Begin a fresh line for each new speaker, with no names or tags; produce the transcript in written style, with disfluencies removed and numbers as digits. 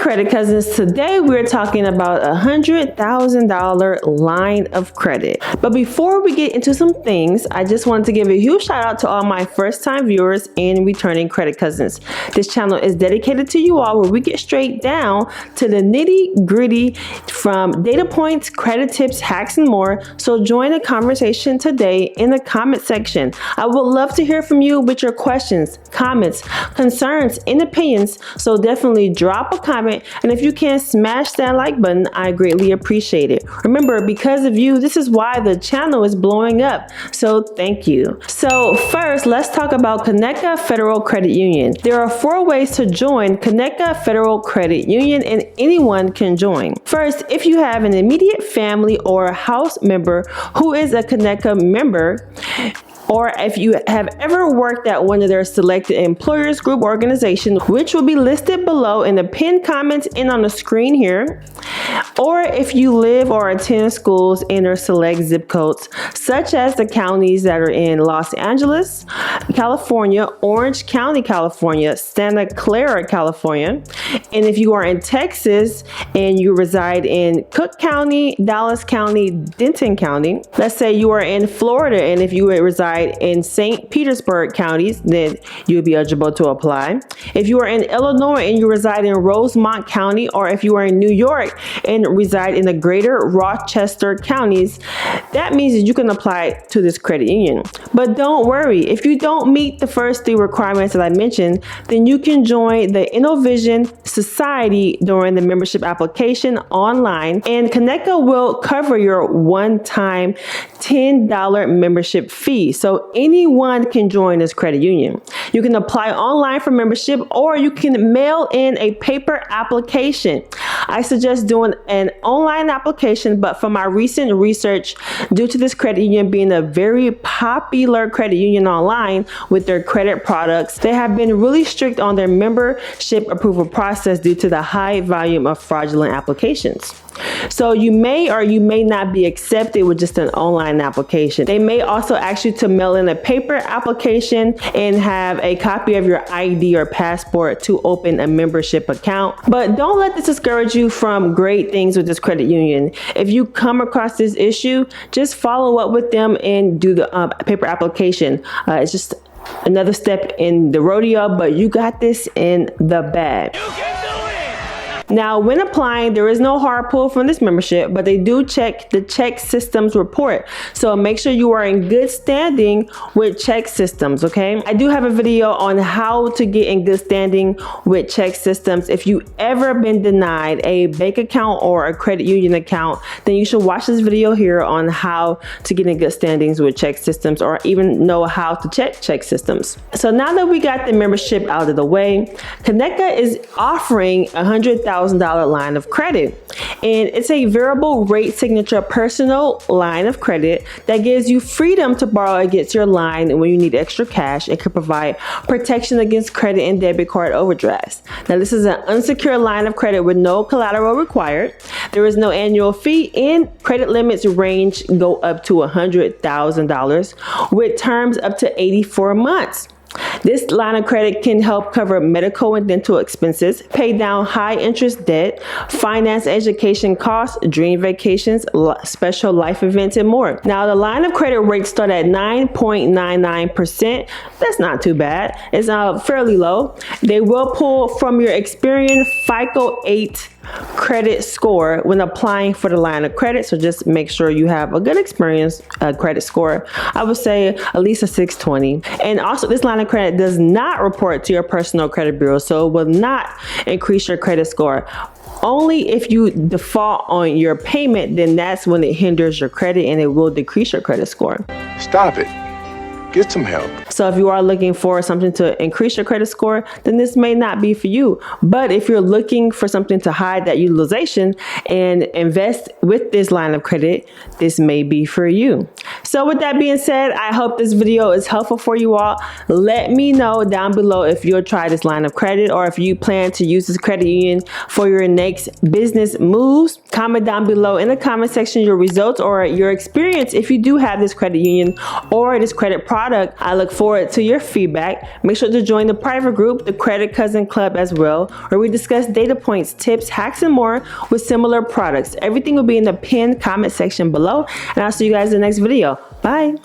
Credit Cousins, today we're talking about a $100,000 line of credit. But before we get into some things, I just wanted to give a huge shout out to all my first time viewers and returning Credit Cousins. This channel is dedicated to you all, where we get straight down to the nitty gritty from data points, credit tips, hacks, and more. So join the conversation today in the comment section. I would love to hear from you with your questions, comments, concerns, and opinions. So definitely drop a comment, and if you can, smash that like button. I greatly appreciate it. Remember, because of you, this is why the channel is blowing up. So thank you. So first, let's talk about Conecuh Federal Credit Union. There are 4 ways to join Conecuh Federal Credit Union, and anyone can join. First, if you have an immediate family or house member who is a Conecuh member, or if you have ever worked at one of their selected employers group organizations, which will be listed below in the pinned comments and on the screen here, or if you live or attend schools in their select zip codes, such as the counties that are in Los Angeles, California, Orange County, California, Santa Clara, California, and if you are in Texas and you reside in Cook County, Dallas County, Denton County. Let's say you are in Florida, and if you reside in St. Petersburg counties, then you'll be eligible to apply. If you are in Illinois and you reside in Rosemont County, or if you are in New York and reside in the greater Rochester counties, that means that you can apply to this credit union. But don't worry, if you don't meet the first 3 requirements that I mentioned, then you can join the InnoVision Society during the membership application online, and Conecuh will cover your one-time $10 membership fee. So anyone can join this credit union. You can apply online for membership, or you can mail in a paper application. I suggest doing an online application, but from my recent research, due to this credit union being a very popular credit union online with their credit products, they have been really strict on their membership approval process due to the high volume of fraudulent applications. So you may or you may not be accepted with just an online application. They may also ask you to mail in a paper application and have a copy of your ID or passport to open a membership account. But don't let this discourage you from great things with this credit union. If you come across this issue, just follow up with them and do the paper application. It's just another step in the rodeo, but you got this in the bag. Now, when applying, there is no hard pull from this membership, but they do check the ChexSystems report. So make sure you are in good standing with ChexSystems, okay? I do have a video on how to get in good standing with ChexSystems. If you ever been denied a bank account or a credit union account, then you should watch this video here on how to get in good standings with ChexSystems, or even know how to check ChexSystems. So now that we got the membership out of the way, Conecuh is offering $100,000 line of credit, and it's a variable rate signature personal line of credit that gives you freedom to borrow against your line when you need extra cash. It can provide protection against credit and debit card overdrafts. Now, this is an unsecured line of credit with no collateral required. There is no annual fee, and credit limits range go up to $100,000 with terms up to 84 months. This line of credit can help cover medical and dental expenses, pay down high interest debt, finance education costs, dream vacations, special life events, and more. Now, the line of credit rates start at 9.99%. That's not too bad. It's fairly low. They will pull from your Experian FICO 8 credit score when applying for the line of credit. So just make sure you have a good experience credit score. I would say at least a 620. And also, this line of credit does not report to your personal credit bureau, so it will not increase your credit score. Only if you default on your payment, then that's when it hinders your credit and it will decrease your credit score.
Stop it. Get some help.
So if you are looking for something to increase your credit score, then this may not be for you. But if you're looking for something to hide that utilization and invest with this line of credit, this may be for you. So with that being said, I hope this video is helpful for you all. Let me know down below if you'll try this line of credit, or if you plan to use this credit union for your next business moves. Comment down below in the comment section your results or your experience if you do have this credit union or this credit product product. I look forward to your feedback. Make sure to join the private group, the Credit Cousin Club as well, where we discuss data points, tips, hacks, and more with similar products. Everything will be in the pinned comment section below, and I'll see you guys in the next video. Bye.